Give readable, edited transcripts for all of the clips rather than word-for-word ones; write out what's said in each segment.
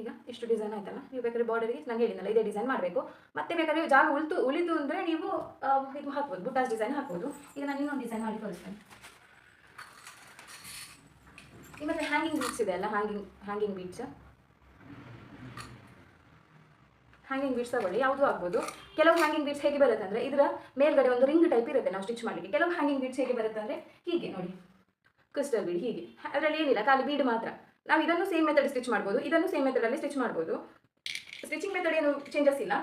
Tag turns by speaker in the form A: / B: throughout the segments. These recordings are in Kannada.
A: ಈಗ ಇಷ್ಟು ಡಿಸೈನ್ ಆಯ್ತಲ್ಲ, ನೀವು ಬೇಕಾದ್ರೆ ಬಾರ್ಡರಿಗೆ ನಂಗೆ ಹೇಳಿದ್ನಲ್ಲ ಇದೇ ಡಿಸೈನ್ ಮಾಡಬೇಕು. ಮತ್ತೆ ಬೇಕಾದ್ರೆ ಜಾಗ ಉಳಿದು ಅಂದರೆ ನೀವು ಇದು ಹಾಕ್ಬೋದು, ಬುಟ್ಟಾಸ್ ಡಿಸೈನ್ ಹಾಕ್ಬೋದು. ಈಗ ನಾನು ಇನ್ನೊಂದು ಡಿಸೈನ್ ಮಾಡಿ ತೋರಿಸ್ತೇನೆ. ಈ ಮತ್ತೆ ಹ್ಯಾಂಗಿಂಗ್ ಬೀಡ್ಸ್ ಇದೆ ಅಲ್ಲ, ಹ್ಯಾಂಗಿಂಗ್ ಬೀಡ್ಸ್ ತಗೊಳ್ಳಿ, ಯಾವುದು ಆಗ್ಬೋದು. ಕೆಲವು ಹ್ಯಾಂಗಿಂಗ್ ಬೀಡ್ಸ್ ಹೇಗೆ ಬರುತ್ತೆ ಅಂದರೆ ಇದರ ಮೇಲ್ಗಡೆ ಒಂದು ರಿಂಗ್ ಟೈಪ್ ಇರುತ್ತೆ ನಾವು ಸ್ಟಿಚ್ ಮಾಡಲಿಕ್ಕೆ. ಕೆಲವು ಹ್ಯಾಂಗಿಂಗ್ ಬೀಡ್ಸ್ ಹೇಗೆ ಬರುತ್ತೆ ಅಂದರೆ ಹೀಗೆ ನೋಡಿ, ಕ್ರಿಸ್ಟಲ್ ಬೀಡ್ ಹೀಗೆ, ಅದರಲ್ಲಿ ಏನಿಲ್ಲ, ಖಾಲಿ ಬೀಡ್ ಮಾತ್ರ. ನಾವು ಇದನ್ನು ಸೇಮ್ ಮೆಥಡ್ ಸ್ಟಿಚ್ ಮಾಡ್ಬೋದು, ಇದನ್ನು ಸೇಮ್ ಮೆಥಡಲ್ಲಿ ಸ್ಟಿಚ್ ಮಾಡ್ಬೋದು. ಸ್ಟಿಚಿಂಗ್ ಮೆಥಡ್ ಏನು ಚೇಂಜಸ್ ಇಲ್ಲ.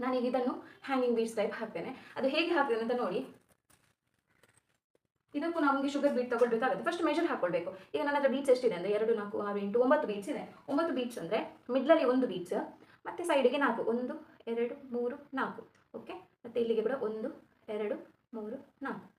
A: ನಾನೀಗ ಇದನ್ನು ಹ್ಯಾಂಗಿಂಗ್ ಬೀಡ್ಸ್ ಟೈಪ್ ಹಾಕ್ತೇನೆ. ಅದು ಹೇಗೆ ಹಾಕ್ತೇನೆ ಅಂತ ನೋಡಿ. ಇದಕ್ಕೂ ನಮಗೆ ಶುಗರ್ ಬೀಡ್ ತಗೊಳ್ಬೇಕಾಗುತ್ತೆ. ಫಸ್ಟ್ ಮೆಜರ್ ಹಾಕೊಳ್ಬೇಕು. ಈಗ ನನ್ನ ಹತ್ರ ಬೀಡ್ಸ್ ಎಷ್ಟಿದೆ ಅಂದರೆ 2, 4, 6, 8, 9 ಬೀಡ್ಸ್ ಇದೆ. 9 ಬೀಡ್ಸ್ ಅಂದರೆ ಮಿಡ್ಲಲ್ಲಿ 1 ಬೀಡ್ಸ್, ಮತ್ತು ಸೈಡಿಗೆ 4, 1, 2, 3, 4. ಓಕೆ, ಮತ್ತು ಇಲ್ಲಿಗೆ ಕೂಡ 1, 2, 3, 4.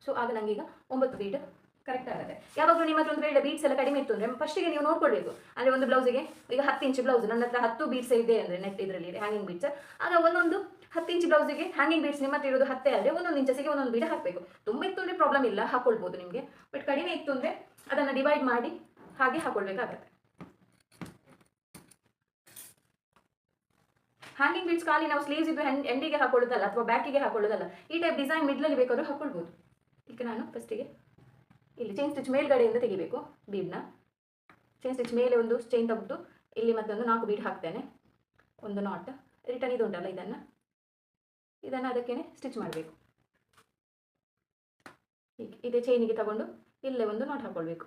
A: ಸೊ ಆಗ ನನಗೀಗ 9 ಬೀಡ್ ಕರೆಕ್ಟ್ ಆಗುತ್ತೆ. ಯಾವಾಗಲೂ ನಿಮ್ಮ ಹತ್ರ ಒಂದು ವೇಳೆ ಬೀಡ್ಸ್ ಎಲ್ಲ ಕಡಿಮೆ ಇತ್ತು ಅಂದರೆ ಫಸ್ಟಿಗೆ ನೀವು ನೋಡ್ಕೊಳ್ಬೇಕು. ಅಂದರೆ ಒಂದು ಬ್ಲೌಸಿಗೆ ಈಗ 10 ಇಂಚ್ ಬ್ಲೌಸ್, ನನ್ನ ಹತ್ರ 10 ಬೀಡ್ಸ್ ಇದೆ ಅಂದರೆ ನೆಟ್ ಇದರಲ್ಲಿ ಹ್ಯಾಂಗಿಂಗ್ ಬೀಡ್ಸ್, ಆಗ ಒಂದೊಂದು 10 ಇಂಚ್ ಬ್ಲೌಸಿಗೆ ಹ್ಯಾಂಗಿಂಗ್ ಬೀಡ್ಸ್ ನಿಮ್ಮ ಹತ್ರ ಇರೋದು 10 ಆದರೆ 1 ಇಂಚಿಗೆ 1 ಬೀಡ್ ಹಾಕಬೇಕು. ತುಂಬ ಇತ್ತು ಅಂದರೆ ಪ್ರಾಬ್ಲಮ್ ಇಲ್ಲ, ಹಾಕೊಳ್ಬೋದು ನಿಮಗೆ. ಬಟ್ ಕಡಿಮೆ ಇತ್ತು ಅಂದರೆ ಅದನ್ನು ಡಿವೈಡ್ ಮಾಡಿ ಹಾಗೆ ಹಾಕೊಳ್ಬೇಕಾಗತ್ತೆ. ಹ್ಯಾಂಗಿಂಗ್ ಬೀಡ್ಸ್ ಖಾಲಿ ನಾವು ಸ್ಲೀವ್ಸ್ ಇದು ಎಂಡಿಗೆ ಹಾಕೊಳ್ಳೋದಲ್ಲ ಅಥವಾ ಬ್ಯಾಕಿಗೆ ಹಾಕೊಳ್ಳೋದಲ್ಲ. ಈ ಟೈಪ್ ಡಿಸೈನ್ ಮಿಡ್ಲಲ್ಲಿ ಬೇಕಾದ್ರೂ ಹಾಕೊಳ್ಬೋದು. ಈಗ ನಾನು ಫಸ್ಟಿಗೆ ಇಲ್ಲಿ ಚೈನ್ ಸ್ಟಿಚ್ ಮೇಲ್ಗಡೆಯಿಂದ ತೆಗಿಬೇಕು ಬೀಡ್ನ. ಚೈನ್ ಸ್ಟಿಚ್ ಮೇಲೆ ಒಂದು ಚೈನ್ ತೆಗೆದು ಇಲ್ಲಿ ಮತ್ತೊಂದು 4 ಬೀಡ್ ಹಾಕ್ತೇನೆ, ಒಂದು ನಾಟ್. ರಿಟರ್ನ್ ಇದು ಉಂಟಲ್ಲ, ಇದನ್ನು ಅದಕ್ಕೇನೆ ಸ್ಟಿಚ್ ಮಾಡಬೇಕು. ಹೀಗೆ ಇದೇ ಚೈನಿಗೆ ತಗೊಂಡು ಇಲ್ಲೇ ಒಂದು ನಾಟ್ ಹಾಕೊಳ್ಬೇಕು.